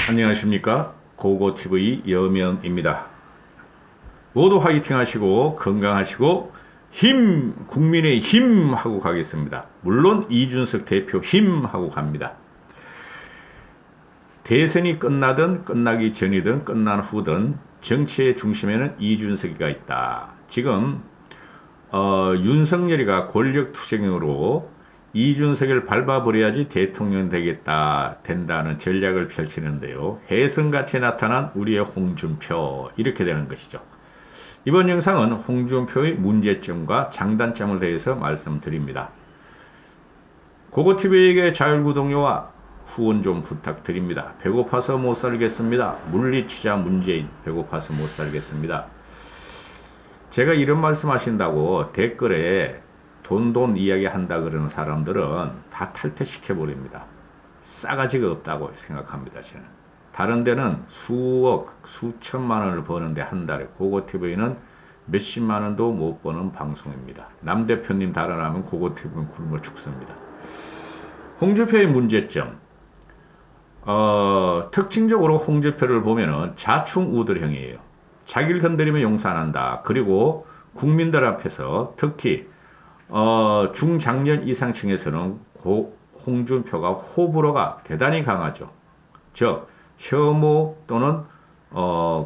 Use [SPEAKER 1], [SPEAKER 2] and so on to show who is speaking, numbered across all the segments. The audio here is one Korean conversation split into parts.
[SPEAKER 1] 안녕하십니까, 고고TV 여명입니다. 모두 화이팅 하시고 건강하시고 국민의 힘 하고 가겠습니다. 물론 이준석 대표 힘 하고 갑니다. 대선이 끝나든 끝나기 전이든 끝난 후든 정치의 중심에는 이준석이가 있다. 지금 윤석열이가 권력투쟁으로 이준석을 밟아버려야지 대통령 된다는 전략을 펼치는데요. 혜성같이 나타난 우리의 홍준표, 이렇게 되는 것이죠. 이번 영상은 홍준표의 문제점과 장단점을 대해서 말씀드립니다. 고고TV에게 자율구독료와 후원 좀 부탁드립니다. 배고파서 못 살겠습니다. 물리치자 문재인, 배고파서 못 살겠습니다. 제가 이런 말씀 하신다고 댓글에 돈 이야기 한다 그러는 사람들은 다 탈퇴시켜버립니다. 싸가지가 없다고 생각합니다, 저는. 다른 데는 수억, 수천만 원을 버는데 한 달에, 고고TV는 몇십만 원도 못 버는 방송입니다. 남 대표님 달아나면 고고TV는 굶어 죽습니다. 홍준표의 문제점. 특징적으로 홍준표를 보면은 자충우돌형이에요. 자기를 건드리면 용서 안 한다. 그리고 국민들 앞에서 특히 중장년 이상층에서는 홍준표가 호불호가 대단히 강하죠. 즉 혐오 또는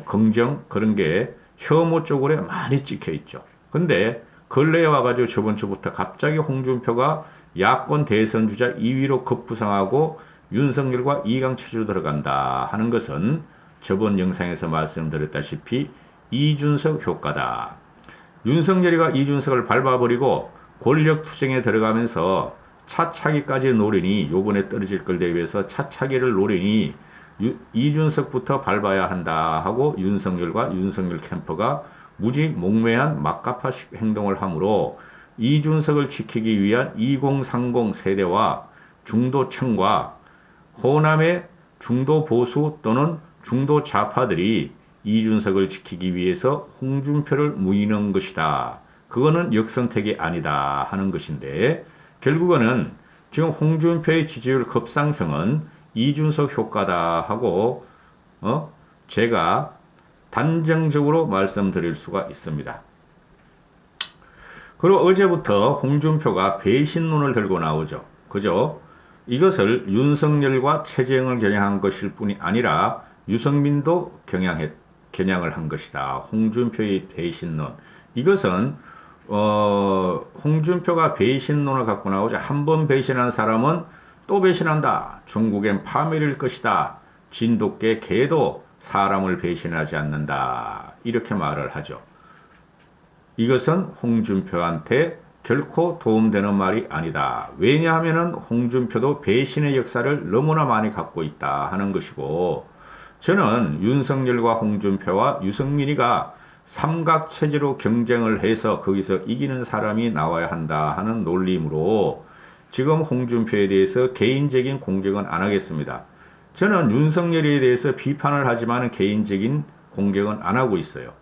[SPEAKER 1] 긍정, 그런 게 혐오 쪽으로 많이 찍혀 있죠. 근데 근래에 와가지고 저번 주부터 갑자기 홍준표가 야권 대선 주자 2위로 급부상하고 윤석열과 2강 체제로 들어간다 하는 것은 저번 영상에서 말씀드렸다시피 이준석 효과다. 윤석열이가 이준석을 밟아버리고 권력투쟁에 들어가면서 차차기까지 노리니, 요번에 떨어질 걸 대비해서 차차기를 노리니 이준석부터 밟아야 한다 하고 윤석열과 윤석열 캠프가 무지 몽매한 막가파식 행동을 하므로 이준석을 지키기 위한 2030 세대와 중도층과 호남의 중도 보수 또는 중도 좌파들이 이준석을 지키기 위해서 홍준표를 무인한 것이다. 그거는 역선택이 아니다 하는 것인데, 결국은 지금 홍준표의 지지율 급상승은 이준석 효과다 하고 제가 단정적으로 말씀드릴 수가 있습니다. 그리고 어제부터 홍준표가 배신론을 들고 나오죠. 그죠? 이것을 윤석열과 최재형을 겨냥한 것일 뿐이 아니라 유승민도 겨냥을 한 것이다. 홍준표의 배신론. 이것은 홍준표가 배신론을 갖고 나오자, 한 번 배신한 사람은 또 배신한다. 중국엔 파멸일 것이다. 진돗개 개도 사람을 배신하지 않는다. 이렇게 말을 하죠. 이것은 홍준표한테 결코 도움되는 말이 아니다. 왜냐하면 홍준표도 배신의 역사를 너무나 많이 갖고 있다 하는 것이고, 저는 윤석열과 홍준표와 유승민이가 삼각체제로 경쟁을 해서 거기서 이기는 사람이 나와야 한다 하는 논리이므로 지금 홍준표에 대해서 개인적인 공격은 안 하겠습니다. 저는 윤석열에 대해서 비판을 하지만 개인적인 공격은 안 하고 있어요.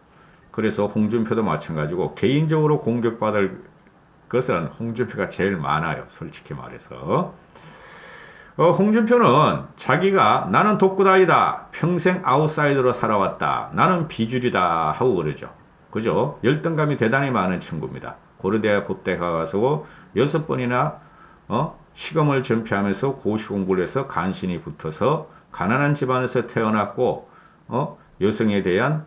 [SPEAKER 1] 그래서 홍준표도 마찬가지고 개인적으로 공격받을 것은 홍준표가 제일 많아요. 솔직히 말해서. 홍준표는 자기가 나는 독구다이다. 평생 아웃사이더로 살아왔다. 나는 비주류다 하고 그러죠. 그죠? 열등감이 대단히 많은 친구입니다. 고려대학 법대 가서 6번이나 시험을 전폐하면서 고시 공부를 해서 간신히 붙어서 가난한 집안에서 태어났고 여성에 대한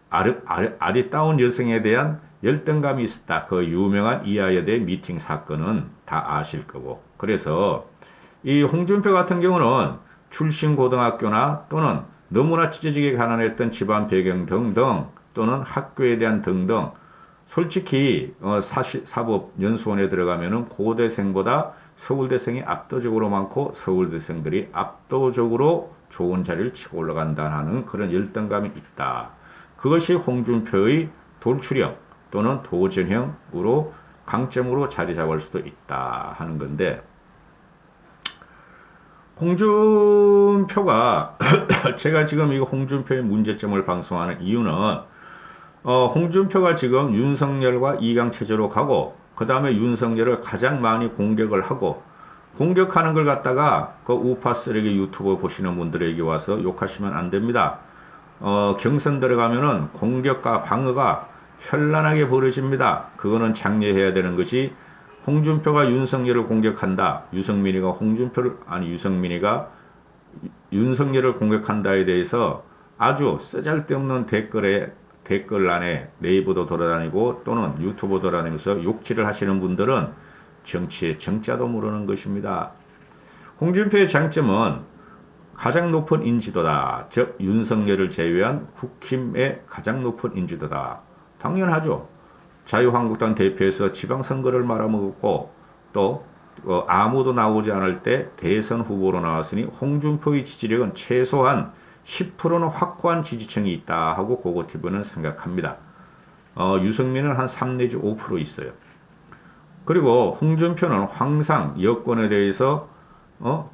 [SPEAKER 1] 아리따운 여성에 대한 열등감이 있었다. 그 유명한 이화여대 미팅 사건은 다 아실 거고. 그래서 이 홍준표 같은 경우는 출신 고등학교나 또는 너무나 찢어지게 가난했던 집안 배경 등등 또는 학교에 대한 등등, 솔직히 사법연수원에 들어가면은 고대생보다 서울대생이 압도적으로 많고 서울대생들이 압도적으로 좋은 자리를 치고 올라간다는 그런 열등감이 있다. 그것이 홍준표의 돌출형 또는 도전형으로 강점으로 자리 잡을 수도 있다 하는 건데, 홍준표가 제가 지금 이 홍준표의 문제점을 방송하는 이유는 홍준표가 지금 윤석열과 2강 체제로 가고, 그 다음에 윤석열을 가장 많이 공격을 하고, 공격하는 걸 갖다가 그 우파 쓰레기 유튜브 보시는 분들에게 와서 욕하시면 안 됩니다. 경선 들어가면은 공격과 방어가 현란하게 벌어집니다. 그거는 장려해야 되는 것이 홍준표가 윤석열을 공격한다. 유승민이가 윤석열을 공격한다에 대해서 아주 쓰잘데없는 댓글란에 네이버도 돌아다니고 또는 유튜브 돌아다니면서 욕질을 하시는 분들은 정치의 정자도 모르는 것입니다. 홍준표의 장점은 가장 높은 인지도다. 즉 윤석열을 제외한 국힘의 가장 높은 인지도다. 당연하죠. 자유한국당 대표에서 지방선거를 말아먹었고 또 아무도 나오지 않을 때 대선 후보로 나왔으니 홍준표의 지지력은 최소한 10%는 확고한 지지층이 있다 하고 고고TV는 생각합니다. 유승민은 한 3 내지 5% 있어요. 그리고 홍준표는 항상 여권에 대해서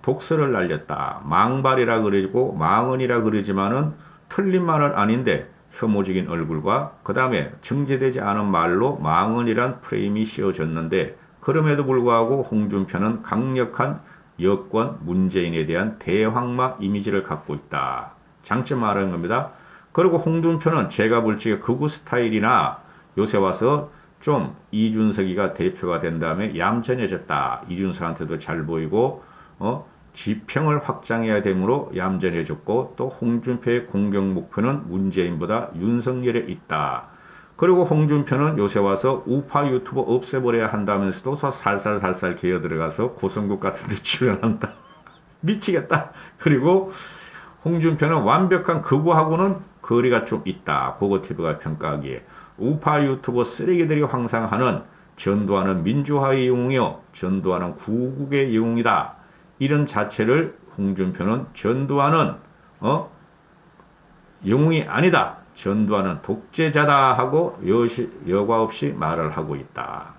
[SPEAKER 1] 독설을 날렸다. 망발이라 그러고 망언이라 그러지만은 틀린 말은 아닌데 혐오적인 얼굴과 그 다음에 정제되지 않은 말로 망언이란 프레임이 씌워졌는데 그럼에도 불구하고 홍준표는 강력한 여권 문재인에 대한 대황마 이미지를 갖고 있다. 장점 말하는 겁니다. 그리고 홍준표는 제가 볼 적에 극우 스타일이나 요새 와서 좀 이준석이가 대표가 된 다음에 얌전해졌다. 이준석한테도 잘 보이고 지평을 확장해야 되므로 얌전해졌고 또 홍준표의 공격 목표는 문재인보다 윤석열에 있다. 그리고 홍준표는 요새 와서 우파 유튜버 없애버려야 한다면서도 살살살살 기어들어가서 고성국 같은 데 출연한다. 미치겠다. 그리고 홍준표는 완벽한 극우하고는 거리가 좀 있다. 고고TV가 평가하기에. 우파 유튜버 쓰레기들이 황상하는 전두환은 민주화의 영웅이요. 전두환은 구국의 영웅이다. 이런 자체를 홍준표는 전두환은 영웅이 아니다. 전두환은 독재자다 하고 여과 없이 말을 하고 있다.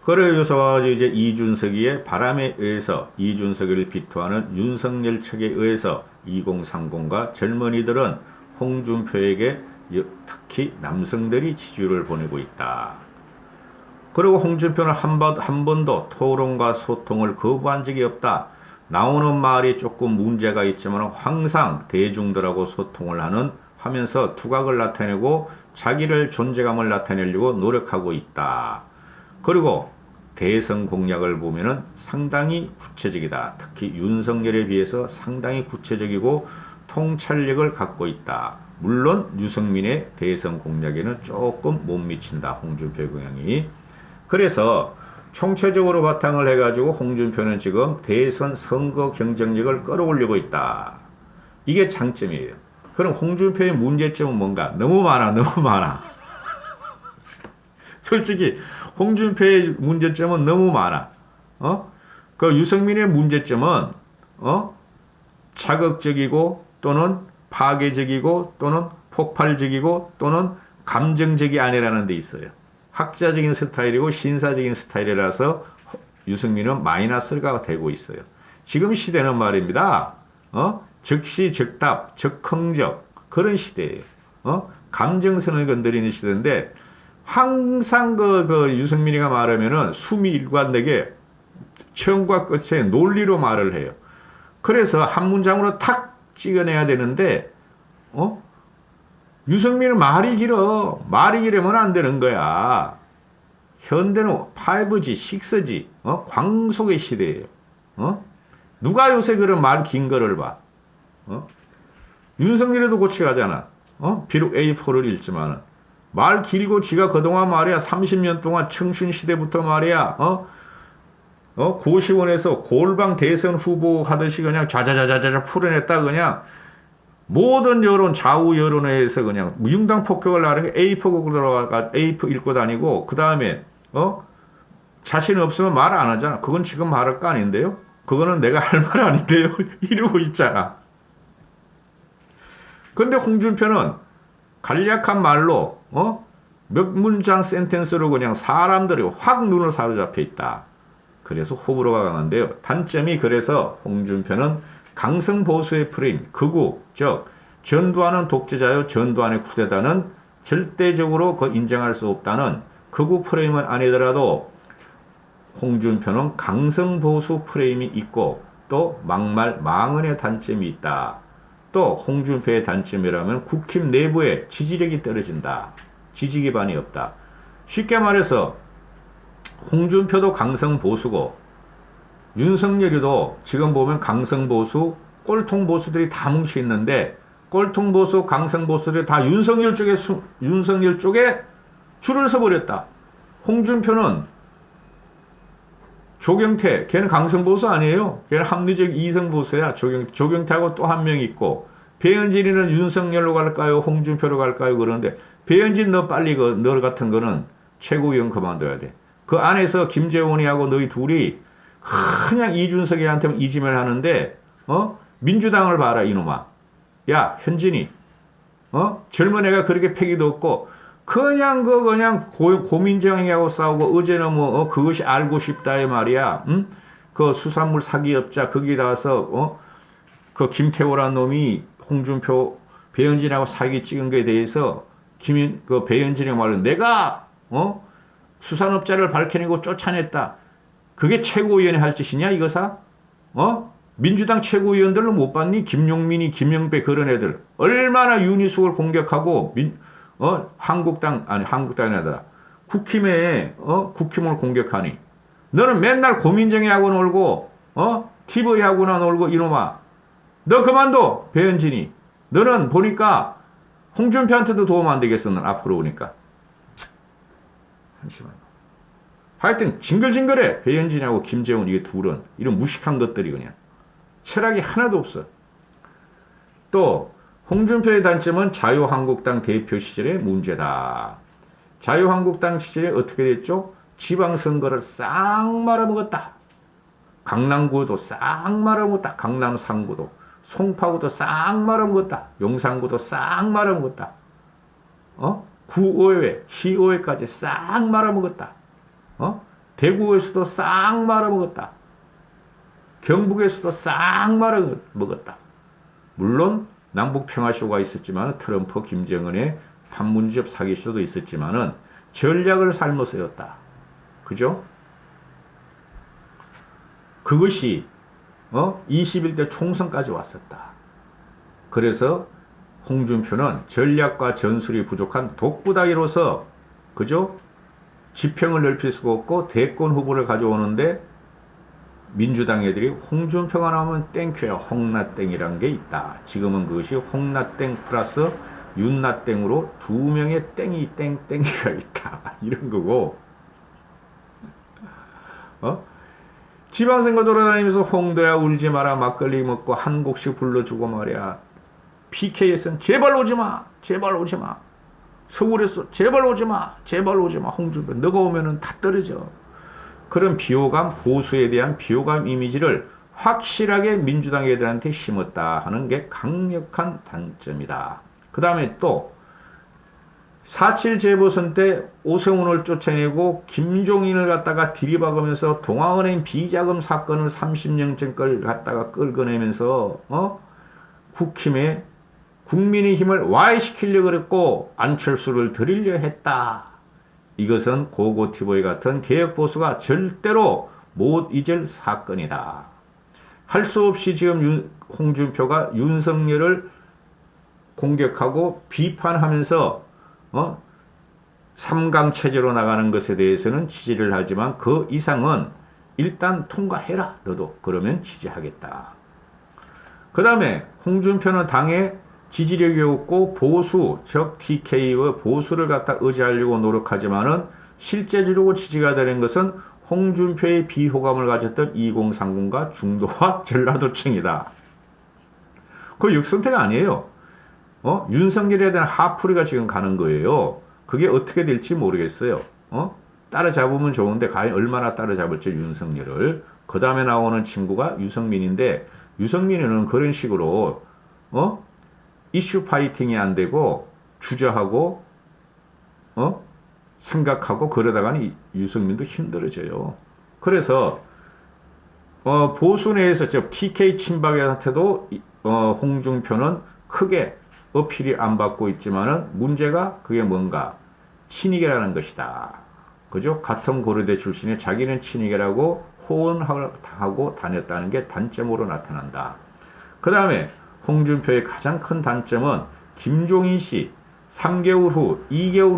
[SPEAKER 1] 그래서 이제 이준석이의 바람에 의해서 이준석을 비토하는 윤석열 측에 의해서 2030과 젊은이들은 홍준표에게 특히 남성들이 지지를 보내고 있다. 그리고 홍준표는 한 번도 토론과 소통을 거부한 적이 없다. 나오는 말이 조금 문제가 있지만 항상 대중들하고 소통을 하면서 두각을 나타내고 자기를 존재감을 나타내려고 노력하고 있다. 그리고 대선 공약을 보면은 상당히 구체적이다. 특히 윤석열에 비해서 상당히 구체적이고 통찰력을 갖고 있다. 물론 유승민의 대선 공약에는 조금 못 미친다. 홍준표의 공약이. 그래서 총체적으로 바탕을 해가지고 홍준표는 지금 대선 선거 경쟁력을 끌어올리고 있다. 이게 장점이에요. 그럼 홍준표의 문제점은 뭔가? 너무 많아. 솔직히 홍준표의 문제점은 너무 많아. 그 유승민의 문제점은 자극적이고 또는 파괴적이고 또는 폭발적이고 또는 감정적이 아니라는 데 있어요. 학자적인 스타일이고 신사적인 스타일이라서 유승민은 마이너스가 되고 있어요. 지금 시대는 말입니다. 즉시 즉답, 즉흥적 그런 시대예요. 감정선을 건드리는 시대인데 항상 그 유승민이가 말하면은 숨이 일관되게 처음과 끝에 논리로 말을 해요. 그래서 한 문장으로 탁 찍어내야 되는데 유승민은 말이 길으면 안 되는 거야. 현대는 5G, 6G, 광속의 시대예요. 누가 요새 그런 말 긴 거를 봐. 윤석열에도 고쳐가잖아. 비록 A4를 읽지만은. 말 길고 지가 그동안 말이야. 30년 동안 청춘시대부터 말이야. 고시원에서 골방 대선 후보 하듯이 그냥 자자자자자 풀어냈다 그냥. 모든 여론, 좌우 여론에서 그냥 융당 폭격을 나르게 A4 읽고 다니고, 그 다음에, 자신 없으면 말 안 하잖아. 그건 지금 말할 거 아닌데요? 그거는 내가 할 말 아닌데요? 이러고 있잖아. 근데 홍준표는 간략한 말로, 몇 문장 센텐스로 그냥 사람들이 확 눈을 사로잡혀 있다. 그래서 호불호가 강한데요. 단점이 그래서 홍준표는 강성보수의 프레임, 극우, 즉 전두환은 독재자요, 전두환의 쿠데타는 절대적으로 인정할 수 없다는 극우 프레임은 아니더라도 홍준표는 강성보수 프레임이 있고 또 막말 망언의 단점이 있다. 또 홍준표의 단점이라면 국힘 내부에 지지력이 떨어진다. 지지 기반이 없다. 쉽게 말해서 홍준표도 강성보수고 윤석열이도 지금 보면 강성보수, 꼴통보수들이 다 뭉쳐 있는데 꼴통보수, 강성보수들이 다 윤석열 쪽에 줄을 서버렸다. 홍준표는 조경태, 걔는 강성보수 아니에요. 걔는 합리적 이성보수야. 조경태하고 또 한 명 있고 배현진이는 윤석열로 갈까요? 홍준표로 갈까요? 그러는데 배현진 너 빨리 너 같은 거는 최고위원 그만둬야 돼. 그 안에서 김재원이하고 너희 둘이 그냥 이준석이한테만 이지매를 하는데 민주당을 봐라 이놈아. 야 현진이 젊은 애가 그렇게 패기도 없고 그냥 고민정하고 싸우고 어제는 그것이 알고 싶다의 말이야. 응? 그 수산물 사기업자 거기다 와서 그 김태호란 놈이 홍준표 배현진하고 사기 찍은 거에 대해서 그 배현진이 말은 내가 수산업자를 밝혀내고 쫓아냈다. 그게 최고위원이 할 짓이냐 이거사? 민주당 최고위원들로 못 봤니? 김용민이, 김영배 그런 애들 얼마나 윤희숙을 공격하고 한국당이 아니라 국힘을 공격하니? 너는 맨날 고민정의하고 놀고 TV하고나 놀고 이놈아. 너 그만둬 배현진이. 너는 보니까 홍준표한테도 도움 안 되겠어. 넌 앞으로 오니까. 잠시만요. 하여튼 징글징글해. 배현진하고 김재원 이게 둘은 이런 무식한 것들이 그냥 철학이 하나도 없어. 또 홍준표의 단점은 자유한국당 대표 시절의 문제다. 자유한국당 시절에 어떻게 됐죠? 지방선거를 싹 말아먹었다. 강남구도 싹 말아먹었다. 강남 3구도. 송파구도 싹 말아먹었다. 용산구도 싹 말아먹었다. 구의회, 시의회까지 싹 말아먹었다. 대구에서도 싹 말아먹었다. 경북에서도 싹 말아먹었다. 물론 남북평화쇼가 있었지만 트럼프, 김정은의 판문점 사기쇼도 있었지만은 전략을 잘못 쓰였다. 그죠? 그것이 21대 총선까지 왔었다. 그래서 홍준표는 전략과 전술이 부족한 독구다이로서 그죠? 지평을 넓힐 수가 없고 대권 후보를 가져오는데 민주당 애들이 홍준표가 나오면 땡큐야. 홍나땡이란 게 있다. 지금은 그것이 홍나땡 플러스 윤나땡으로 두 명의 땡이 땡땡이가 있다. 이런 거고 지방선거 돌아다니면서 홍도야 울지 마라 막걸리 먹고 한 곡씩 불러주고 말이야. PK에서는 제발 오지마 제발 오지마. 서울에서 제발 오지마 제발 오지마. 홍준표 너가 오면은 다 떨어져. 그런 비호감, 보수에 대한 비호감 이미지를 확실하게 민주당 애들한테 심었다 하는 게 강력한 단점이다. 그 다음에 또 4.7 재보선 때 오세훈을 쫓아내고 김종인을 갖다가 들이박으면서 동아은행 비자금 사건을 30년 걸 갖다가 끌어내면서 국힘에 국민의힘을 와해시키려고 그랬고 안철수를 들이려 했다. 이것은 고고티보이 같은 개혁보수가 절대로 못 잊을 사건이다. 할 수 없이 지금 홍준표가 윤석열을 공격하고 비판하면서 3강 체제로 나가는 것에 대해서는 지지를 하지만 그 이상은 일단 통과해라. 너도. 그러면 지지하겠다. 그 다음에 홍준표는 당에 지지력이 없고 보수, 즉 TK의 보수를 갖다 의지하려고 노력하지만은 실제적으로 지지가 되는 것은 홍준표의 비호감을 가졌던 2030과 중도와 전라도층이다. 그 역선택 아니에요. 윤석열에 대한 하풀이가 지금 가는 거예요. 그게 어떻게 될지 모르겠어요. 따라잡으면 좋은데 과연 얼마나 따라잡을지 윤석열을. 그 다음에 나오는 친구가 유승민인데 유승민은 그런 식으로 이슈 파이팅이 안 되고 주저하고 생각하고 그러다가는 유승민도 힘들어져요. 그래서 보수 내에서 즉 TK 친박한테도 홍준표는 크게 어필이 안 받고 있지만은 문제가 그게 뭔가 친이계라는 것이다. 그죠? 같은 고려대 출신이 자기는 친이계라고 호언하고 다녔다는 게 단점으로 나타난다. 그 다음에 홍준표의 가장 큰 단점은 김종인 씨 3개월 후, 2개월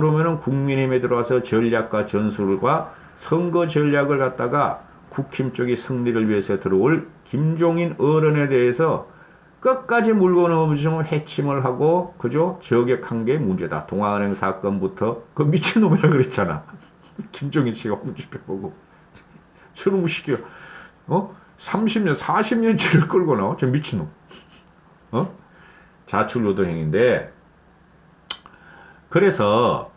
[SPEAKER 1] 후면은 국민의힘에 들어와서 전략과 전술과 선거 전략을 갖다가 국힘 쪽이 승리를 위해서 들어올 김종인 어른에 대해서 끝까지 물고 넘어지면 해침을 하고, 그죠? 저격한 게 문제다. 동아은행 사건부터 그 미친놈이라 그랬잖아. 김종인 씨가 홍준표 보고. 저놈의 시기야. 30년, 40년치를 끌고 나와? 저 미친놈. 자출노동행인데, 그래서,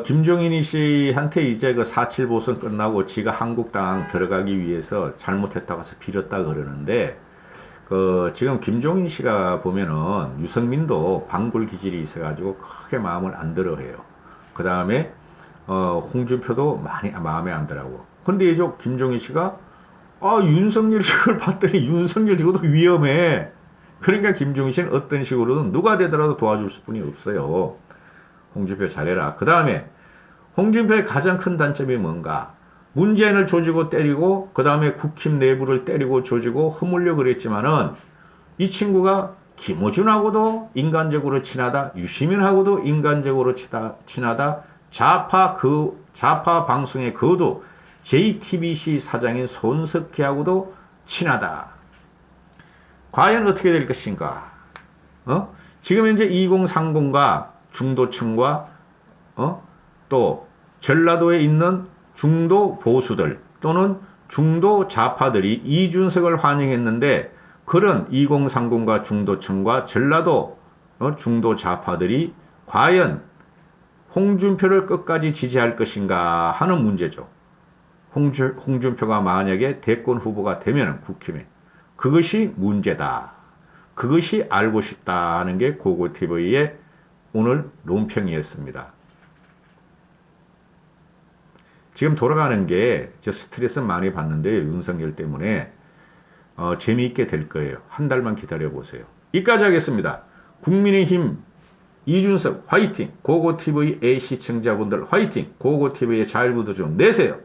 [SPEAKER 1] 김종인 씨한테 이제 그 4.7 보선 끝나고 지가 한국당 들어가기 위해서 잘못했다고 해서 빌었다 그러는데, 지금 김종인 씨가 보면은 유승민도 방불 기질이 있어가지고 크게 마음을 안 들어 해요. 그 다음에, 홍준표도 많이 마음에 안 들라고. 근데 이제 김종인 씨가, 윤석열 씨를 봤더니 윤석열 이것도 위험해. 그러니까 김종인 씨는 어떤 식으로든 누가 되더라도 도와줄 수뿐이 없어요. 홍준표 잘해라. 그 다음에 홍준표의 가장 큰 단점이 뭔가? 문재인을 조지고 때리고 그 다음에 국힘 내부를 때리고 조지고 허물려 그랬지만은 이 친구가 김어준하고도 인간적으로 친하다. 유시민하고도 인간적으로 친하다. 좌파 방송의 그도 JTBC 사장인 손석희하고도 친하다. 과연 어떻게 될 것인가? 지금 현재 2030과 중도층과 또 전라도에 있는 중도 보수들 또는 중도 좌파들이 이준석을 환영했는데 그런 2030과 중도층과 전라도 중도 좌파들이 과연 홍준표를 끝까지 지지할 것인가 하는 문제죠. 홍준표가 만약에 대권 후보가 되면 국힘에 그것이 문제다. 그것이 알고 싶다 하는 게 고고TV의 오늘 논평이었습니다. 지금 돌아가는 게 저 스트레스 많이 받는데 윤석열 때문에 재미있게 될 거예요. 한 달만 기다려보세요. 이까지 하겠습니다. 국민의힘 이준석 화이팅! 고고TV의 시청자분들 화이팅! 고고TV의 자율구도 좀 내세요.